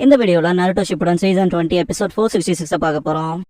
இந்த வீடியோல Naruto Shippuden season 20 episode 466 பார்க்க போறோம்.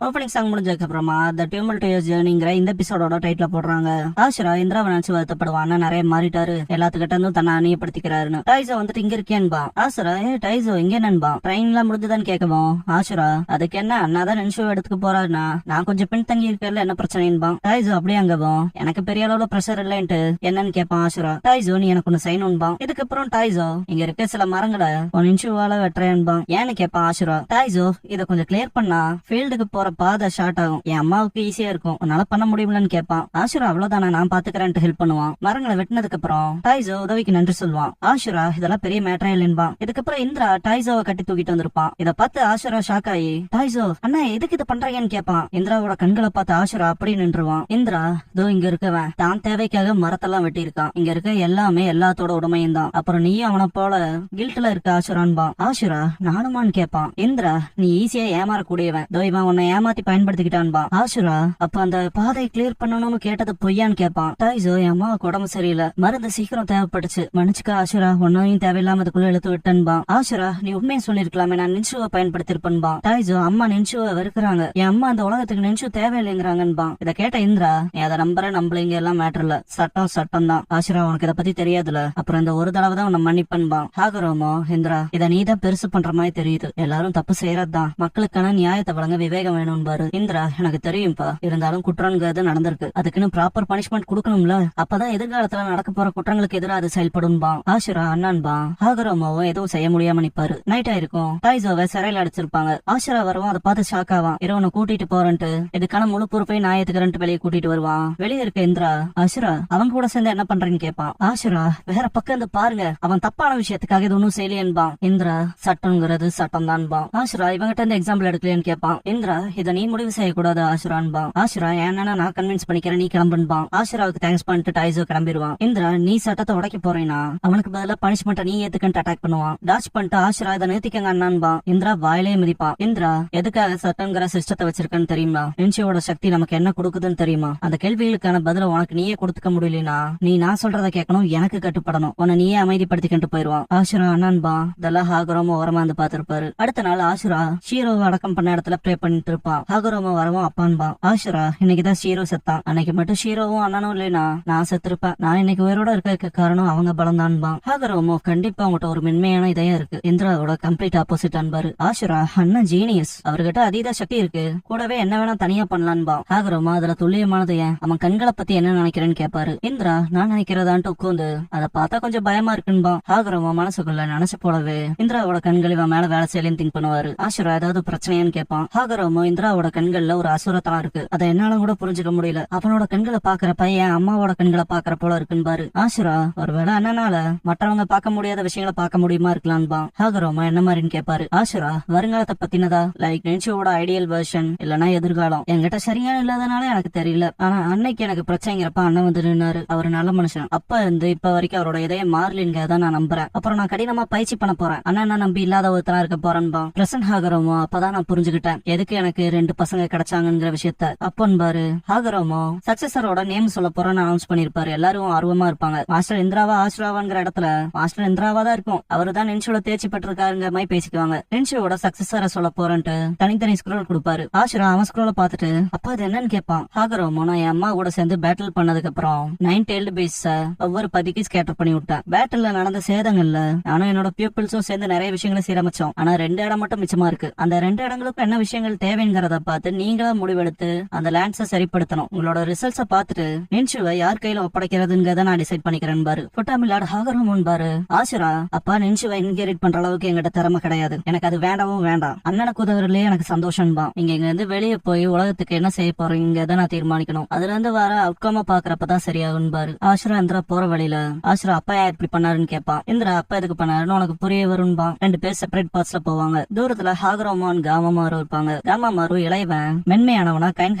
ஓப்பனிங் சாங் முடிஞ்சதுக்கு அப்புறமா த டியூமல் டு யுவர் ஜர்னிங்கிற இந்த எபிசோடோட டைட்டில் போடுறாங்க. ஆஷிரா இந்திராவை நினைச்சு வருத்தப்படுவான், நிறைய மாறிட்டாரு, எல்லாத்துக்கிட்ட இருந்தும் தன்னை அணியப்படுத்திக்கிறாருன்னு. டைசோ வந்துட்டு இங்க இருக்கேன்பா. ஆஷிரா டைசோ இங்க என்னன்பா, ட்ரெயின்லாம் முடிஞ்சுதான்னு கேட்கவும் ஆஷிரா அதுக்கு என்ன அண்ணாதான் நினைச்சு எடுத்துக்க போறாருனா நான் கொஞ்சம் பின் தங்கி இருக்கல என்ன பிரச்சனைன்பா. டைசோ அப்படியே அங்கவும் எனக்கு பெரிய அளவுல ப்ரெஷர் இல்லைன்ட்டு என்னன்னு கேட்பான் ஆஷிரா. டைசோ நீ எனக்கு ஒண்ணு செய்யணும்பா. இதுக்கப்புறம் டைசோ இங்க இருக்க சில மரங்களை ஒரு இன்ச்சுவால வெட்டுறேன்பா. ஏன்னு கேட்பான் ஆஷிரா. டைசோ இதை கொஞ்சம் கிளியர் பண்ணா ஃபீல்டுக்கு போற பாதை ஷார்ட் ஆகும், என் அம்மாவுக்கு ஈஸியா இருக்கும், உன்னால பண்ண முடியும்லன்னு கேட்பான். ஆஷிரா அவ்வளவுதானா நான் பாத்துக்கிறேன்ட்டு ஹெல்ப் பண்ணுவான். மரங்களை வெட்டினதுக்கு அப்புறம் டைசோ உதவிக்கு நன்றி சொல்லுவான். ஆஷிரா இதெல்லாம் பெரிய மேட்டரே இல்லைன்பா. இதுக்கப்புறம் இந்திரா டைசோவை கட்டி தூக்கிட்டு வந்திருப்பான். இதை பார்த்து ஆஷிரா ஷாக் ஆகி டைசோ அண்ணா எதுக்கு இதை பண்றீங்கன்னு கேட்பான். இந்திராவோட கண்களை பார்த்து ஆஷிரா அப்படி நின்றுவான். இந்திரா இதோ இங்க இருக்கவன் தான் தேவைக்காக மரத்தெல்லாம் வெட்டி இருக்கான், இங்க இருக்க எல்லாமே எல்லாத்தோட உடமையும் தான், அப்புறம் நீயும் அவனை போல கில்ட்ல இருக்க ஆஷிரான்பா. ஆஷிரா நானுமான்னு கேட்பான். இந்திரா நீ ஈஸியா ஏமாறக்கூடியவன், இதோ இவன் உன்னை ஏமாத்தி பயன்படுத்திக்கிட்டான்பா. ஆஷிரா அப்ப அந்த பாதையை கிளியர் பண்ணணும்னு கேட்டது பொய்யான்னு கேட்பான். டைசோ என் அம்மாவுக்கு உடம்பு சரியில்லை, மருந்து சீக்கிரம் தேவைப்பட்டுச்சு, மன்னிச்சுக்க ஆஷிரா, ஒன்னையும் தேவையில்லாம அதுக்குள்ள இழுத்து விட்டன்பா. ஆஷிரா நீ உண்மையை சொல்லிருக்கலாமே, நான் நின்சுவை பயன்படுத்திருப்பேன்பா. டைசோ அம்மா நின்சுவை வெறுக்கிறாங்க, என் அம்மா அந்த உலகத்துக்கு நின்சு தேவையில்லைங்கிறாங்கன்பா. இதை கேட்ட இந்திரா நீ அதை நம்புறீங்க எல்லாம் மேட்டர் இல்ல, சட்டம் சட்டம் தான். ஆஷிரா உனக்கு இதை பத்தி தெரியாதுல, அப்புறம் இந்த ஒரு தடவை தான் உன்னை மன்னிப்பன்பா. ஆகரோமோ இந்திரா இதை நீ தான் பெருசு பண்ற மாதிரி தெரியுது, எல்லாரும் தப்பு செய்யறதுதான், மக்களுக்கான நியாயத்தை வழங்க விவேகம் வேணும்பாரு. இந்திரா எனக்கு தெரியும்பா, இருந்தாலும் குற்றங்கிறது நடந்திருக்கு, அதுக்குன்னு ப்ராப்பர் பனிஷ்மெண்ட் கொடுக்கணும்ல, அப்பதான் எதிர்காலத்துல நடக்க போற குற்றங்களுக்கு எதிராக அது செயல்படும்பா. ஆஷிரா அண்ணான்பா. ஆகரோமாவும் எதுவும் செய்ய முடியாம நிப்பாரு. நைட் ஆயிருக்கும், டைசோவை சிறையில அடிச்சிருப்பாங்க. ஆஷிரா வரவும் அதை பார்த்து ஷாக் ஆவான். இரவனை கூட்டிட்டு போறேன்ட்டு இதுக்கான முழு பொறுப்பை நான் ஏத்துக்கிறேன்ட்டு வெளியே கூட்டிட்டு வருவான். வெளியே இருக்க இந்திரா ஆஷிரா அவங்க கூட சேர்ந்து என்ன பண்றேன்னு கேட்பான். ஆஷிரா வேற பக்கம் இருந்து பாருங்க, அவன் தப்பான விஷயத்துக்காக இது ஒன்னும் செய்யலையன்பா. இந்திரா சட்டம்ங்கிறது சட்டம் தான்பா. ஆஷிரா இவங்கிட்ட இருந்து எக்ஸாம்பிள் எடுக்கலையான்னு கேட்பான். இந்திரா இதை நீ முடிவு செய்யக்கூடாது ஆஷிரான்பா. ஆஷிரா ஏன்னா நான் கன்வின்ஸ் பண்ணிக்கிறேன், நீ கிளம்புன்பா. ஆஷிராவுக்கு தேங்க்ஸ் பண்ணிட்டு டைசோ கிளம்பிடுவான். இந்திரா நீ சட்டத்தை உடைக்க போறேன்னா அவனுக்கு பதிலா பனிஷ்மெண்ட் நீ ஏத்துக்கன்ட்டு அட்டாக் பண்ணுவான். டாச் பண்ணிட்டு ஆஷிரா இதை நிறுத்திக்கங்க அண்ணான்பா. இந்திரா வாயிலே மிதிப்பான். இந்திரா எதுக்காக சட்டங்கிற சிஸ்டத்தை வச்சிருக்கன்னு தெரியுமா, நின்சியோட சக்தி நமக்கு என்ன கொடுக்குதுன்னு தெரியுமா, அந்த கேள்விகளுக்கான பதில உனக்கு நீயே கொடுத்துக்க முடியலனா நீ நான் சொல்றத கேட்கணும், எனக்கு கட்டுப்படணும், உன்னை நீயே அமைதிப்படுத்திக்கிட்டு போயிருவான். ஆஷிரா அண்ணான்பா. இதெல்லாம் ஹாகரோமோ ஓரமா வந்து பாத்துருப்பாரு. அடுத்த நாள் ஆஷிரா ஷீரோவை அடக்கம் பண்ண இடத்துல ப்ரே பண்ணிட்டு இருப்பான். ஹாகரோமோ வரவும் அப்பான்பா. ஆஷிரா இன்னைக்குதான் ஷீரோ செத்தான், அன்னைக்கு மட்டும் ஷீரோவும் அண்ணனும் இல்லைனா நான் செத்துருப்பேன், நான் இன்னைக்கு உயிரோட இருக்க காரணம் அவங்க பலம் தான்பா. ஹாகரோமோ கண்டிப்பா அவங்ககிட்ட ஒரு மென்மையான இதயம் இருக்கு, இந்திராவோட கம்ப்ளீட் ஆப்போசிட் அன்பாரு. ஆஷிரா அண்ணன் ஜீனியஸ், அவர்கிட்ட அதீத சக்தி இருக்கு, கூடவே என்ன வேணா தனியா பண்ணலான்பா. ஹாகரோமோ அதுல துல்லியமானது ஏன், அவன் கண்களை பத்தி என்ன நினைக்கிறேன்னு கேட்பாரு. இந்திரா நான் நினைக்கிறதான்ட்டு உட்காந்து அதை பார்த்தா கொஞ்சம் பயமா இருக்குன்பா. ஹாகரோமோ மனசுக்குள்ள நினைச்சு போலவே இந்திராவோட கண்கள் இவன் மேல வேலை செய்யலன்னு திங்க் பண்ணுவாரு. ஆஷிரா ஏதாவது பிரச்சனையான்னு கேட்பான். ஹாகரோமோ இந்திராவோட கண்கள்ல ஒரு அசுரத்தனம் இருக்கு, அதை என்னால கூட புரிஞ்சுக்க முடியல, அவனோட கண்களை பாக்குற பையன் அம்மாவோட கண்களை பாக்குற போல இருக்குன்பாரு. ஆஷிரா ஒருவேளை அண்ணனால மற்றவங்க பார்க்க முடியாத விஷயங்களை பார்க்க முடியுமா இருக்கலான்பா. ஹாகரோமா என்ன மாதிரின்னு கேட்பாரு. ஆஷிரா வருங்காலத்தை பத்தினதா, லைக் நின்சியோட ஐடியல் வெர்ஷன் இல்லனா எதிர்காலம், என்கிட்ட சரியான இல்லாதனால எனக்கு தெரியல, ஆனா அன்னைக்கு எனக்கு பிரச்சனைங்கிறப்ப அண்ணன் வந்து நின்னாரு, அவரு நல்ல மனுஷன், அப்ப இருந்து இப்ப வரைக்கும் அவரோட இதயம் மாறலிங்கிறத நான் நம்புறேன், அப்புறம் நான் கடினமா பயிற்சி பண்ண போறேன், அண்ணன் நம்பி இல்லாத ஒருத்தனா இருக்க போறேன்பா. பிரசன்ட் ஹாகரோமோ அப்பதான் நான் புரிஞ்சுக்கிட்டேன் எதுக்கு எனக்கு 2 பசங்க கிடைச்சாங்கிற விஷயத்த. அப்பன்பாரு ஹாகரோமோ சக்சஸரோட நேம் சொல்ல போறேன்னு அனௌன்ஸ் பண்ணிருப்பாரு. எல்லாரும் ஆர்வமா இருப்பாங்க. மாஸ்டர் இந்திராவா ஆஷிராவாங்கிற இடத்துல மாஸ்டர் இந்திராவா தான் இருக்கும், அவருதான் நின்ஷோட தேர்ச்சி பெற்றிருக்காருங்கிற மாதிரி பேசிக்குவாங்க. நின்ஷோட சக்சஸரை சொல்ல போறேன்ட்டு தனித்தனி ஸ்க்ரோல் கொடுப்பாரு. ஆஷிரா அவன் ஸ்க்ரோல பாத்துட்டு அப்பா அது என்னன்னு கேட்பான். ஹாகரோமோ நான் என் அம்மா கூட சேர்ந்து பேட்டில் பண்ணதுக்கு அப்புறம் 9 டெய்ல்டு பீஸ் ஒவ்வொரு பதிக்கு ஸ்கேட்டர் பண்ணி விட்டேன். பேட்டில்ல நடந்த சேதங்கள்ல நானும் என்னோட பியூப்பிள்ஸும் சேர்ந்து நிறைய விஷயங்களை சீரமைச்சோம், ஆனா 2 இடம் மட்டும் மிச்சமா இருக்கு, அந்த 2 இடங்களுக்கும் என்ன விஷயங்கள் தேவைங்கிறத பார்த்து நீங்களா முடிவெடுத்து அந்த லேண்ட்ஸை சரிப்படுத்தணும், உங்களோட ரிசல்ட்ஸ பார்த்துட்டு நின்சுவை யார் கையில ஒப்படைக்கிறதுங்கிறத நான் டிசைட் பண்ணிக்கிறேன் பாரு. புட்டாமில்லாடு ஹாகரோமோன் பாரு. ஆஷிரா அப்பா நின்சுவை இன்கேரிட் பண்ற அளவுக்கு எங்கிட்ட திறமை கிடையாது, எனக்கு அது வேண்டாவும் வேண்டாம், அண்ணனுக்கு உதவுறதுலயே எனக்கு சந்தோஷம்பா, நீங்க இங்க இருந்து வெளியே போய் உலகத்துக்கு என்ன செய்ய போறீங்கிறத நான் தீர்மானிக்கணும், அதுல இருந்து வர அவுட்கமா பாக்குறப்பதான் சரியாகும் பாரு. ஆஷிரா இந்திரா போற வழியில ஆஷிரா அப்பா ஏன் இப்படி பண்ணாருன்னு கேட்பான். இந்திரா அப்பா எதுக்கு பண்ணாருன்னு உனக்கு புரிய வரும்பா. 2 பேர் செப்பரேட் பார்ட்ஸ்ல போவாங்க. தூரத்துல ஹாகரோமோன் காமாமாரு இருப்பாங்க. காமாமாரு இளையவன் மென்மையானவனா கைண்ட்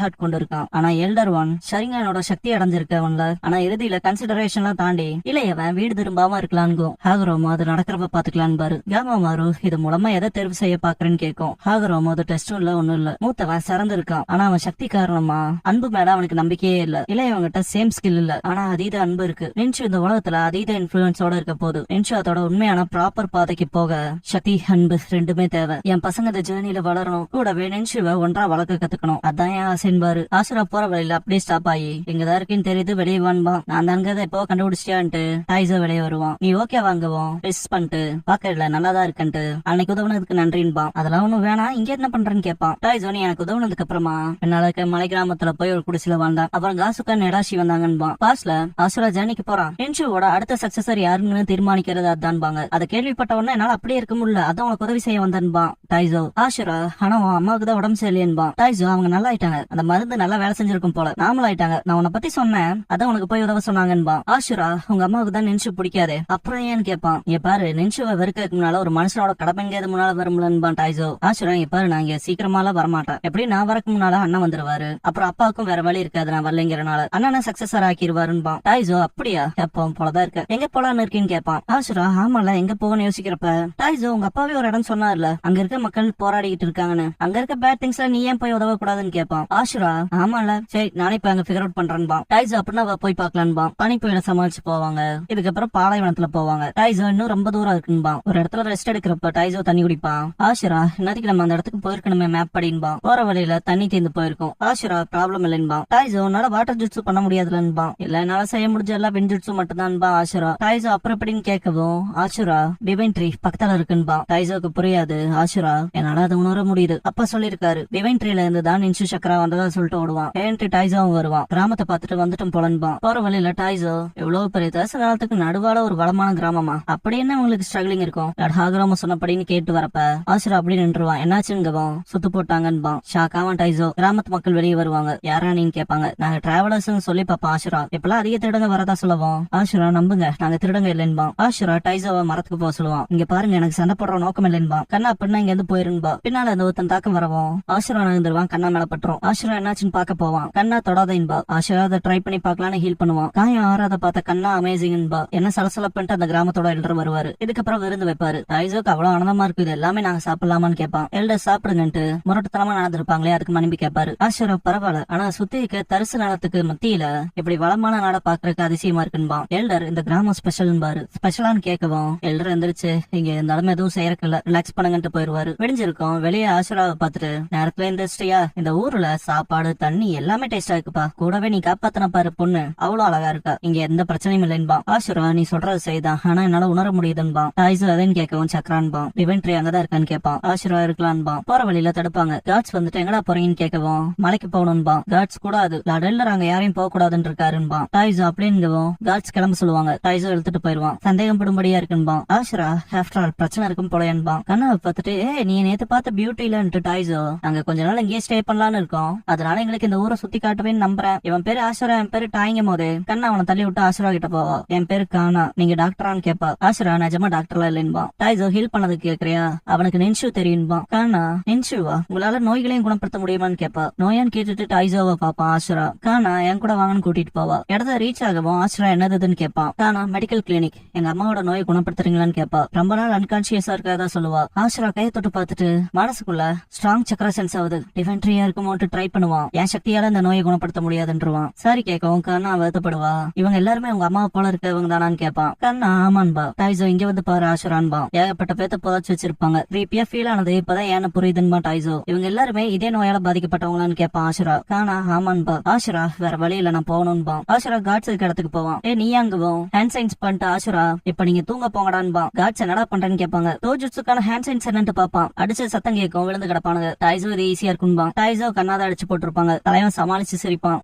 ஹார்ட் கொண்டு இருக்கான். ஆனா எல்டர் ஒன் ஷரிங்கானோட சக்தி அடைஞ்சிருக்கவன்ல. ஆனா இறுதியில கன்சிடரேஷன்லாம் தாண்டி இளையவன் வீடு திரும்பாம இருக்கலான்கும். ஹாகரோமோ அது நடக்கிறப்ப பாத்துக்கலான்னு பாரு. காமாமாரு இது மூலமா எதை தேர்வு செய்ய பாக்குறேன்னு கேட்கும். ஹாகரோமோ அது டெஸ்டும் இல்ல ஒண்ணும் இல்ல. மூத்தவன் சிறந்து இருக்கான். ஆனா அவன் சக்தி காரணமா அன்பு மேல அவனுக்கு நம்பிக்கையே இல்ல. இளையவங்கிட்ட சேம் ஸ்கில் இல்ல. ஆனா அதீத அன்பு இருக்கு. நின்ஷு இந்த உலகத்துல அதீத இன்ஃபுளுன்ஸோட இருக்க போது. நின்ஷு அதோட உண்மையான ப்ராப்பர் பாதைக்கு போக சக்தி அன்பு ரெண்டுமே தேவை. என் பசங்க இந்த ஜேர்னில வளரணும். கூடவே நின்ஷுவை ஒன்றா வளர்க்க கத்துக்கணும். அதான் என் ஆசைன்பாரு. ஆசுரா போற வழியில அப்படியே ஸ்டாப் ஆகி இங்கதான் இருக்குன்னு தெரியுது வெளியே வான்பா. நான் தாங்க எப்போ கண்டுபிடிச்சிட்டியான்ட்டு டைஸோ வெளியே வருவான். நீ ஓகே வாங்குவோம் டெஸ்ட் பண்ணிட்டு பாக்கல நல்லாதான் இருக்குன்ட்டு அன்னைக்கு உதவுனதுக்கு நன்றின்பா. அதெல்லாம் ஒண்ணும் வேணாம் இங்க என்ன பண்றேன்னு கேட்பான். டைஸோ நீ எனக்கு உதவுனதுக்கு அப்புறமா என்னால மலை கிராமத்துல போய் ஒரு குடிசையில வாழ்ந்தான். அப்புறம் காசுக்கா நெடாஷி வந்தாங்கன்பா. பாஸ்ல ஆசுரா ஜேர்னிக்கு போறான். நின்ஷுவோட அடுத்த சக்சஸர் யாருன்னு தீர்மானிக்கிறது அதான்பாங்க. அதை கேள்விப்பட்ட உடனே என்னால அப்படியே இருக்க முடியல. அதான் உனக்கு உதவி செய்ய வந்தான்பா டைஸோ. ஆசுரா ஆனா அம்மாவுக்கு தான் உடம்பு சரியில்லைன்பா. டைஸோ அவங்க நல்லா ஆயிட்டாங்க. அந்த மருந்து நல்லா வேலை செஞ்சிருக்கும் போல. நாமளும் ஆயிட்டாங்க. நான் உன்னை பத்தி சொன்னேன். அதான் உனக்கு போய் உதவ சொன்னாங்கன்பா. ஆசுரா உங்க அம்மாவுக்கு தான் நின்ஷு பிடிக்காதே. அப்புறம் ஏன்னு கேட்பான். இங்க பாரு நின்ஷுவை வெறுக்கிறதுக்கு முன்னால ஒரு மனுஷனோட கடமை எங்கேயாவது முன்னால வரும்லன்பா டைஸோ. ஆசுரா இங்க பாரு நான் இங்க சீக்கிரமாலாம் வரமாட்டேன். எப்படி நான் வரக்கு முன்னால அண்ணன் வந்துருவாரு. அப்புறம் அப்பாவுக்கும் வேற வழி இருக்காது நான் வரலைங்கிறனால. அண்ணனை சக்சஸர் ஆக்கிடுவாருன்பா. டைஸோ அப்படியா எப்போ போலதான் இருக்க. எங்க போலான்னு இருக்கீன்னு கேட்பான். ஆசுரா ஆமால எங்க போகணும்னு யோசிக்கிறப்ப டைஸோ உங்க அப்பாவே ஒரு இடம் சொன்னார்ல அங்க இருக்க மக்கள் போராடிக்கிட்டு இருக்காங்கன்னு. அங்க இருக்க பேட் திங்ஸ்ல நீ ஏன் போய் உதவ கூடாதுன்னு கேட்பான். ஆசுரா ஆமால சரி நானே இப்ப அங்க ஃபிகர் அவுட் பண்றேன்பா. டைஸோ அப்படின்னா போய் பாக்கலான்பா. பனிப்புயல சமாளிச்சு போவாங்க. இதுக்கப்புறம் பாலைவனத்துல போவாங்க. டைஸோ இன்னும் ரொம்ப தூரம் இருக்குன்பா. ஒரு இடத்துல ரெஸ்ட் எடுக்கிறப்ப டைஸோ தண்ணி குடிப்பான். ஆசுரா இன்னைக்கு நம்ம அந்த இடத்துக்கு போயிருக்கணுமே மேப் படின்பா. போற வழியில தண்ணி தீர்ந்து போயிருக்கும். ஆசுரா ப்ராப்ளம் இல்லைன்பா. டைஸோ உன்னால வாட்டர் ஜுட்ஸு பண்ண முடியாதுலன்பா. இல்ல என்னால செய்ய முடிஞ்ச எல்லாம் வின் ஜுட்ஸு மட்டும்தான்பா. ஆசுரா டைஸோ அப்புறம் எப்படின்னு கேட்கவும் ஆசுரா டிவைன் ட்ரீ பக்கத்துல இருக்குன்பா. டைஸோக்கு புரியாது. ஆசுரா என்னால அதை உணர முடியுது. அப்பா சொல்லிருக்காரு டிவைன் ட்ரீல இருந்து தான் நின்ஷு சக்கரா வந்ததா சொல்லிட்டு ஓடுவான். ஏன்ட்டு டைஸோவும் வருவான். கிராமத்தை பார்த்துட்டு வந்துட்டும் போலன்பா. போற வழியில டைஸோ எவ்வளவு பெரிய தேச காலத்துக்கு நடுவால ஒரு வளமான கிராமமா அப்படி என்ன உங்களுக்கு ஸ்ட்ரகிளிங் இருக்கும் ஹாகிராம சொன்னபடின்னு கேட்டு வரப்ப ஆசுரா அப்படி நின்றுவான். என்னாச்சுங்கவும் சுத்து போட்டாங்கன்பா. ஷாக்காவான் டைஸோ. கிராமத்து மக்கள் வெளியே வருவாங்க. யாரா நீன்னு கேட்பாங்க. நாங்க டிராவலர்ஸ் சொல்லி பாப்பா. ஆசுரா இப்பெல்லாம் அதிக திருடங்க வரதா சொல்லுவோம். ஆசுரா நம்புங்க நாங்க திருடங்க இல்லைன்பா. ஆசுரா டைஸோவை மரத்துக்கு போக சொல்லுவான். இங்க பாருங்க எனக்கு சண்டை போடுற நோக்கம் இல்லைன்பா. கண்ணா அப்படின்னா இங்க இருந்து போயிருன்பா. பின்னால அந்த ஒருத்தன் தாக்கம் வரவும் ஆசுரா நகர்ந்துருவான். கண்ணா மேல பட்டுரும். ஆசுரா என்னாச்சுன்னு பாக்க போவான். கண்ணா தொடாதேன்பா. ஆசுரா அதை ட்ரை பண்ணி பாக்கலான்னு ஹீல் பண்ணுவான். காயம் ஆறாத பார்த்த கண்ணா அமேசிங்பா. என்ன சலசலப்பன்ட்டு அந்த கிராமத்தோட எல்டர் வருவாரு. இதுக்கப்புறம் விருந்து வைப்பாரு. டைஸோக்கு அவ்வளவு ஆனந்தமா இருக்கு. இது எல்லாமே நாங்க சாப்பிடலாமான்னு கேட்பான். எல்டர் சாப்பிடுங்கன்ட்டு முரட்டுத்தனமா நடந்திருப்பாங்களே அதுக்கு மன்னிப்பு கேட்பாரு. ஆசுரா பரவாயில்ல ஆனா சுத்தி இருக்க தரிசு நிலத்துக்கு மத்தியில இப்படி வளமான நாட பாக்குறதுக்கு அதிசயமா இருக்குன்பா. எல்டர் இந்த கிராமம் ஸ்பெஷல்பாரு. ஸ்பெஷலான்னு கேட்கவும் எல்டர் எந்திரிச்சு இங்க இருந்தாலும் எதுவும் செய்யறதில்ல ரிலாக்ஸ் பண்ணுங்கன்ட்டு போயிருவாரு. விடிஞ்சிருக்கும். வெளியே ஆசுராவை பார்த்துட்டு நேரத்துல எந்திரிச்சியா இந்த ஊர்ல சாப்பாடு தண்ணி எல்லாமே டேஸ்டா இருக்குப்பா. கூடவே நீ காப்பாத்தின பாரு பொண்ணு அவ்வளவு அழகா இருக்கா. இங்க எந்த பிரச்சனையும் இல்லைன்பா. ஆசுரா நீ சொல்றது செய்தான் ஆனா என்னால உணர முடியுதுன்பா. டைஸோ அதைன்னு கேட்கவும் சக்கரான்பா. டிவைன் ட்ரீ அங்கதான் இருக்கான்னு கேட்பான். ஆசுரா இருக்கலான்பா. போற வழியில தடுப்பாங்க. காட்ஸ் வந்துட்டு எங்கடா போறீங்கன்னு கேட்கவும் மலைக்கு போகணும்பா. காட்ஸ் கூடாது லாடெல்லர் அங்க யாரையும் போக கூடாதுன்னு இருக்காருன்பா. டைஸோ அப்படின்னுவும் காட்ஸ் கிளம்ப சொல்லுவாங்க. டைஸோ எடுத்துட்டு போயிருவான். சந்தேகம் படும்படியா இருக்குன்பா. ஆசுரா ஆஃப்டர் ஆல் பிரச்சனை இருக்கும் போலன்பா. கண்ணாவை பார்த்துட்டு நீ நேத்து பார்த்த பியூட்டிலன்ட்டு டைஸோ அங்க கொஞ்ச நாள் இங்கே ஸ்டே பண்ணலான்னு இருக்கோம். அதனால எங்களுக்கு இந்த ஊரை சுத்தி காட்டுவேன்னு நம்புறேன். இவன் பேரு ஆசுரா என் பேரு டாய்ங்கும் போது கண்ணா அவனை தள்ளி விட்டு ஆசுரா கிட்ட போவா. என் பேரு கானா நீங்க டாக்டரான்னு கேப்பா. ஆசுரா நிஜமா டாக்டர்லாம் இல்லைன்பா. டைஸோ ஹீல் பண்ணது கேக்குறியா அவனுக்கு நின்ஷு தெரியும்பா. கானா நின்ஷுவா உங்களால நோய்களையும் குணப்படுத்த முடியுமான்னு கேப்பா. நோயான்னு கேட்டுட்டு டைஸோவை பாப்பான். ஆசுரா கானா என் கூட வாங்கன்னு கூட்டிட்டு போவா. இடத்த ரீச் ஆகவும் ஆசுரா என்னதுன்னு கேப்பான். கானா மெடிக்கல் கிளினிக் எங்க அம்மாவோட நோயை குணப்படுத்துறீங்களான்னு கேப்பா. ரொம்ப நாள் அன்கான்சியஸா இருக்கதா சொல்லுவா. ஆசுரா கையை தொட்டு பார்த்துட்டு மனசுக்குள்ள ஸ்ட்ராங் சக்கர சென்ஸ் ஆகுது. டிஃபென்ட்ரியா இருக்குமோட்டு ட்ரை பண்ணுவான். என் சக்தியால இந்த நோயை குணப்படுத்த முடியாதுன்றுவான். சாரி கேட்கவும் கண்ணா வருத்தப்படுவா. இவங்க எல்லாருமே உங்க அம்மா போல இருக்கவங்க தானான்னு கேட்பான். கண்ணா ஆமான்பா. டைஸோ இங்க வந்து பாரு ஆசுரான்பா. ஏகப்பட்ட பேத்த புதைச்சு வச்சிருப்பாங்க. கிரீப்பியா ஃபீல் ஆனது இப்பதான் ஏன்னு புரியுதுன்பா டைஸோ. இவங்க எல்லாருமே இதே நோயால பாதிக்கப்பட்டவங்களான்னு கேட்பான் ஆசுரா. கானா ஆமான்பா. ஆசுரா வேற வழி இல்ல நான் போகணும்பா. ஆசுரா காட்ஸ் இருக்க இடத்துக்கு போவான். நீ அங்குவோம் ஹேண்ட் சைன்ஸ் பண்ணிட்டு ஆசுரா இப்ப நீங்க தூங்க போங்கடான்பா. காட்ஸ் என்னடா பண்றேன்னு கேட்பாங்க. தோஜுட்சுக்கான ஹேண்ட் சைன்ஸ் என்னன்னு பாப்பான். அடிச்ச சத்தம் கேட்கும். விழுந்து கிடப்பானுங்க. டைஸோ இது ஈஸியா இருக்கும்பா. டைஸோ கண்ணாதான் அடிச்சு போட்டிருப்பாங்க. தலைவன் சமாளிச்சு சிரிப்பான்.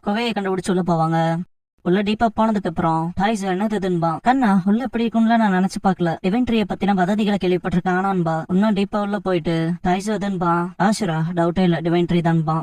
குகையை கண்டுபிடிச்சு உள்ள போவாங்க. உள்ள டீப்பா போனதுக்கு அப்புறம் டைஸோ என்னதுன்பா. கண்ணா உள்ள எப்படி இருக்கும்ல நான் நினைச்சு பாக்கல. டிவைன் ட்ரீயை பத்தின வதந்திகளை கேள்விப்பட்டிருக்கேன் ஆனான்பா. இன்னும் டீப்பா உள்ள போயிட்டு டைஸோ இதுன்பா. ஆசுரா டவுட்டே இல்ல டிவைன் ட்ரீ தான்பா.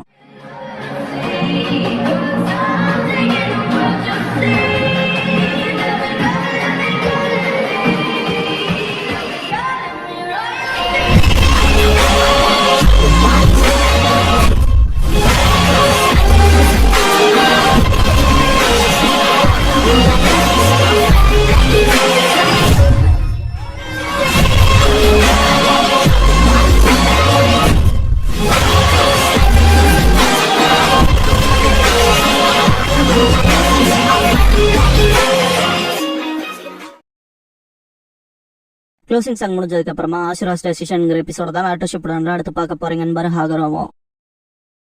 க்ளோசிங் சாங் முடிஞ்சதுக்கு அப்புறமா ஆசுரா ஸ்டேஷன்ங்கிற எபிசோட தான் ஆட்டோ ஷிப் அடுத்து பார்க்க போறீங்கன்னு பாரு ஹாகராவும்